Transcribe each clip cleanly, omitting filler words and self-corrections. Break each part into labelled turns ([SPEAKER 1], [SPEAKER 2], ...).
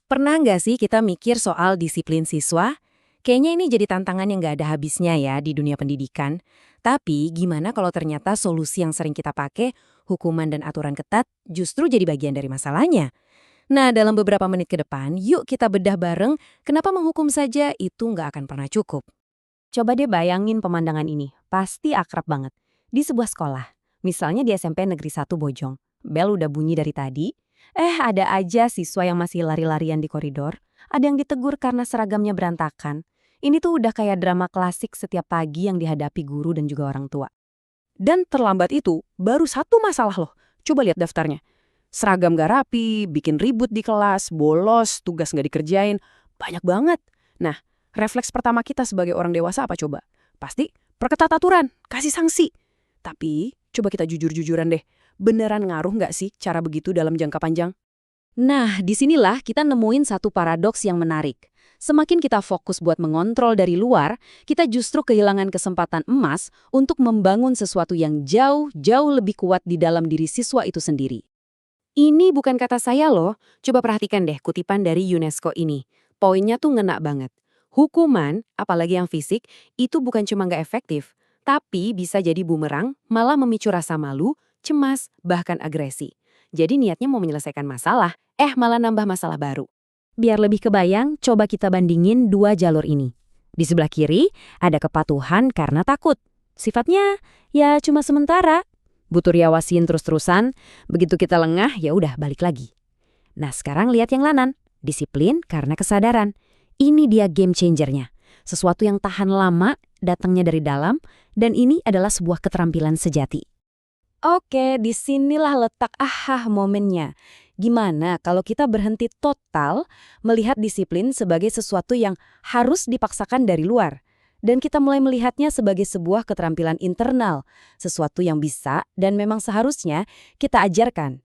[SPEAKER 1] Pernah nggak sih kita mikir soal disiplin siswa? Kayaknya ini jadi tantangan yang nggak ada habisnya ya di dunia pendidikan. Tapi gimana kalau ternyata solusi yang sering kita pakai, hukuman dan aturan ketat, justru jadi bagian dari masalahnya? Nah, dalam beberapa menit ke depan, yuk kita bedah bareng kenapa menghukum saja itu nggak akan pernah cukup.
[SPEAKER 2] Coba deh bayangin pemandangan ini, pasti akrab banget. Di sebuah sekolah, misalnya di SMP Negeri 1 Bojong. Bel udah bunyi dari tadi. Ada aja siswa yang masih lari-larian di koridor. Ada yang ditegur karena seragamnya berantakan. Ini tuh udah kayak drama klasik setiap pagi yang dihadapi guru dan juga orang tua.
[SPEAKER 3] Dan terlambat itu baru satu masalah loh. Coba lihat daftarnya. Seragam gak rapi, bikin ribut di kelas, bolos, tugas gak dikerjain. Banyak banget. Nah, refleks pertama kita sebagai orang dewasa apa coba? Pasti perketat aturan, kasih sanksi. Tapi, coba kita jujur-jujuran deh. Beneran ngaruh nggak sih cara begitu dalam jangka panjang?
[SPEAKER 2] Nah, disinilah kita nemuin satu paradoks yang menarik. Semakin kita fokus buat mengontrol dari luar, kita justru kehilangan kesempatan emas untuk membangun sesuatu yang jauh lebih kuat di dalam diri siswa itu sendiri.
[SPEAKER 1] Ini bukan kata saya loh, coba perhatikan deh kutipan dari UNESCO ini. Poinnya tuh ngena banget. Hukuman, apalagi yang fisik, itu bukan cuma nggak efektif, tapi bisa jadi bumerang, malah memicu rasa malu, cemas, bahkan agresi. Jadi niatnya mau menyelesaikan masalah, malah nambah masalah baru.
[SPEAKER 2] Biar lebih kebayang, coba kita bandingin dua jalur ini. Di sebelah kiri, ada kepatuhan karena takut. Sifatnya, ya cuma sementara. Butuh diawasin terus-terusan, begitu kita lengah, ya udah balik lagi. Nah, sekarang lihat yang lanan. Disiplin karena kesadaran. Ini dia game changernya. Sesuatu yang tahan lama, datangnya dari dalam, dan ini adalah sebuah keterampilan sejati.
[SPEAKER 1] Oke, disinilah letak momennya. Gimana kalau kita berhenti total melihat disiplin sebagai sesuatu yang harus dipaksakan dari luar? Dan kita mulai melihatnya sebagai sebuah keterampilan internal, sesuatu yang bisa dan memang seharusnya kita ajarkan.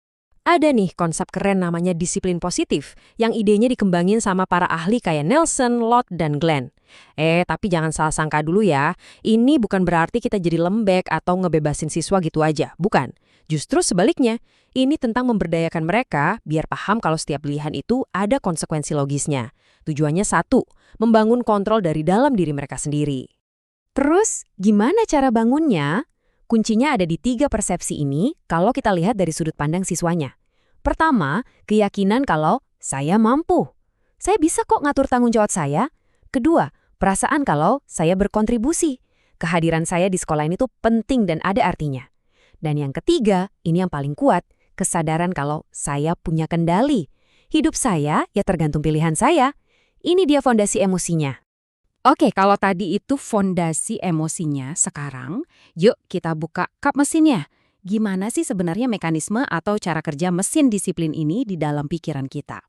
[SPEAKER 1] Ada nih konsep keren namanya disiplin positif, yang idenya dikembangin sama para ahli kayak Nelson, Lott, dan Glenn. Tapi jangan salah sangka dulu ya, ini bukan berarti kita jadi lembek atau ngebebasin siswa gitu aja, bukan. Justru sebaliknya, ini tentang memberdayakan mereka biar paham kalau setiap pilihan itu ada konsekuensi logisnya. Tujuannya satu, membangun kontrol dari dalam diri mereka sendiri. Terus, gimana cara bangunnya? Kuncinya ada di 3 persepsi ini kalau kita lihat dari sudut pandang siswanya. Pertama, keyakinan kalau saya mampu. Saya bisa kok ngatur tanggung jawab saya. Kedua, perasaan kalau saya berkontribusi. Kehadiran saya di sekolah ini tuh penting dan ada artinya. Dan yang ketiga, ini yang paling kuat, kesadaran kalau saya punya kendali. Hidup saya ya tergantung pilihan saya. Ini dia fondasi emosinya. Oke, kalau tadi itu fondasi emosinya, sekarang yuk kita buka kap mesinnya. Gimana sih sebenarnya mekanisme atau cara kerja mesin disiplin ini di dalam pikiran kita?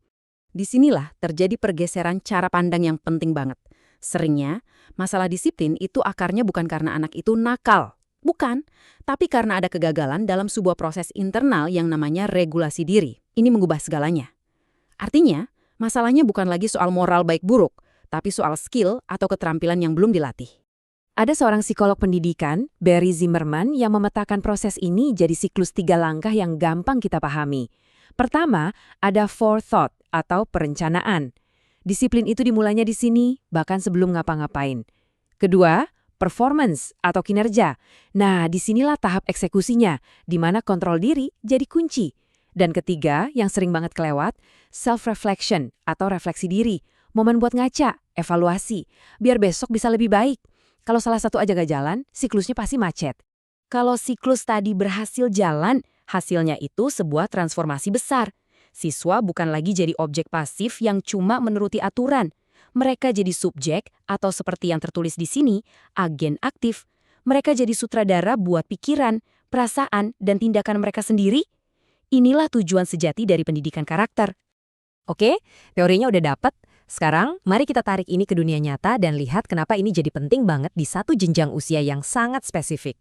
[SPEAKER 1] Disinilah terjadi pergeseran cara pandang yang penting banget. Seringnya, masalah disiplin itu akarnya bukan karena anak itu nakal. Bukan, tapi karena ada kegagalan dalam sebuah proses internal yang namanya regulasi diri. Ini mengubah segalanya. Artinya, masalahnya bukan lagi soal moral baik buruk, tapi soal skill atau keterampilan yang belum dilatih. Ada seorang psikolog pendidikan, Barry Zimmerman, yang memetakan proses ini jadi siklus 3 langkah yang gampang kita pahami. Pertama, ada forethought atau perencanaan. Disiplin itu dimulainya di sini, bahkan sebelum ngapa-ngapain. Kedua, performance atau kinerja. Nah, disinilah tahap eksekusinya, di mana kontrol diri jadi kunci. Dan ketiga, yang sering banget kelewat, self-reflection atau refleksi diri. Momen buat ngaca, evaluasi, biar besok bisa lebih baik. Kalau salah satu aja gak jalan, siklusnya pasti macet. Kalau siklus tadi berhasil jalan, hasilnya itu sebuah transformasi besar. Siswa bukan lagi jadi objek pasif yang cuma menuruti aturan. Mereka jadi subjek atau seperti yang tertulis di sini, agen aktif. Mereka jadi sutradara buat pikiran, perasaan, dan tindakan mereka sendiri. Inilah tujuan sejati dari pendidikan karakter. Oke, teorinya udah dapet. Sekarang, mari kita tarik ini ke dunia nyata dan lihat kenapa ini jadi penting banget di satu jenjang usia yang sangat spesifik.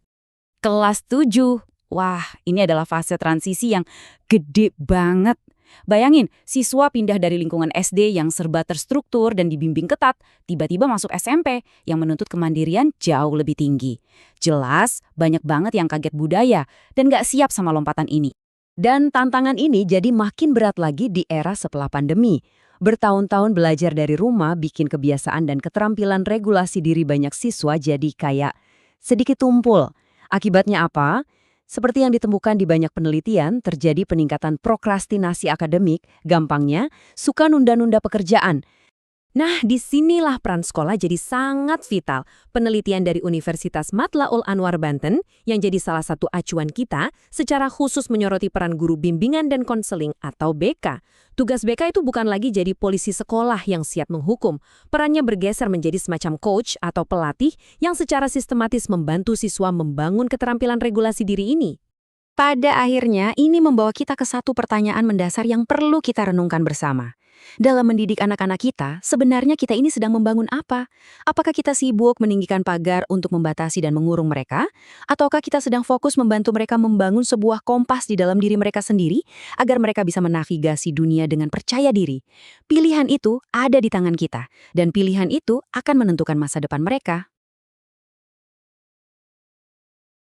[SPEAKER 1] Kelas 7. Wah, ini adalah fase transisi yang gede banget. Bayangin, siswa pindah dari lingkungan SD yang serba terstruktur dan dibimbing ketat, tiba-tiba masuk SMP yang menuntut kemandirian jauh lebih tinggi. Jelas, banyak banget yang kaget budaya dan gak siap sama lompatan ini. Dan tantangan ini jadi makin berat lagi di era setelah pandemi. Bertahun-tahun belajar dari rumah bikin kebiasaan dan keterampilan regulasi diri banyak siswa jadi kayak sedikit tumpul. Akibatnya apa? Seperti yang ditemukan di banyak penelitian, terjadi peningkatan prokrastinasi akademik, gampangnya suka nunda-nunda pekerjaan.
[SPEAKER 2] Nah, disinilah peran sekolah jadi sangat vital. Penelitian dari Universitas Matlaul Anwar Banten yang jadi salah satu acuan kita secara khusus menyoroti peran guru bimbingan dan konseling atau BK. Tugas BK itu bukan lagi jadi polisi sekolah yang siap menghukum. Perannya bergeser menjadi semacam coach atau pelatih yang secara sistematis membantu siswa membangun keterampilan regulasi diri ini.
[SPEAKER 1] Pada akhirnya, ini membawa kita ke satu pertanyaan mendasar yang perlu kita renungkan bersama. Dalam mendidik anak-anak kita, sebenarnya kita ini sedang membangun apa? Apakah kita sibuk meninggikan pagar untuk membatasi dan mengurung mereka? Ataukah kita sedang fokus membantu mereka membangun sebuah kompas di dalam diri mereka sendiri agar mereka bisa menavigasi dunia dengan percaya diri? Pilihan itu ada di tangan kita, dan pilihan itu akan menentukan masa depan mereka.